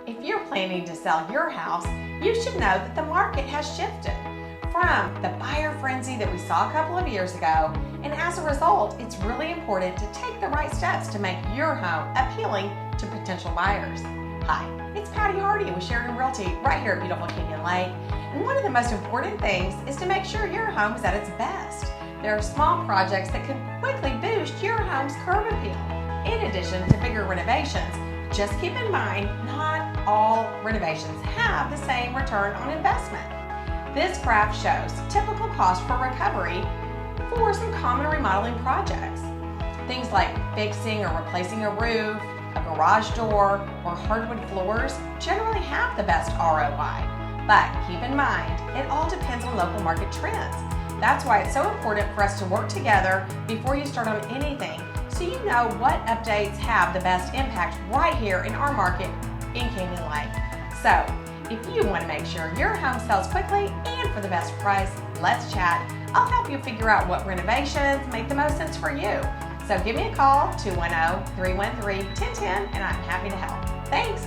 If you're planning to sell your house, you should know that the market has shifted from the buyer frenzy that we saw a couple of years ago, and as a result, it's really important to take the right steps to make your home appealing to potential buyers. Hi, it's Patty Hardy with Sheridan Realty right here at beautiful Canyon Lake, and one of the most important things is to make sure your home is at its best. There are small projects that can quickly boost your home's curb appeal. In addition to bigger renovations, just keep in mind, not all renovations have the same return on investment. This graph shows typical cost for recovery for some common remodeling projects. Things like fixing or replacing a roof, a garage door, or hardwood floors generally have the best ROI. But keep in mind, it all depends on local market trends. That's why it's so important for us to work together before you start on anything, so you know what updates have the best impact right here in our market in Canyon Lake. So, if you want to make sure your home sells quickly and for the best price, let's chat. I'll help you figure out what renovations make the most sense for you. So give me a call, 210-313-1010, and I'm happy to help. Thanks.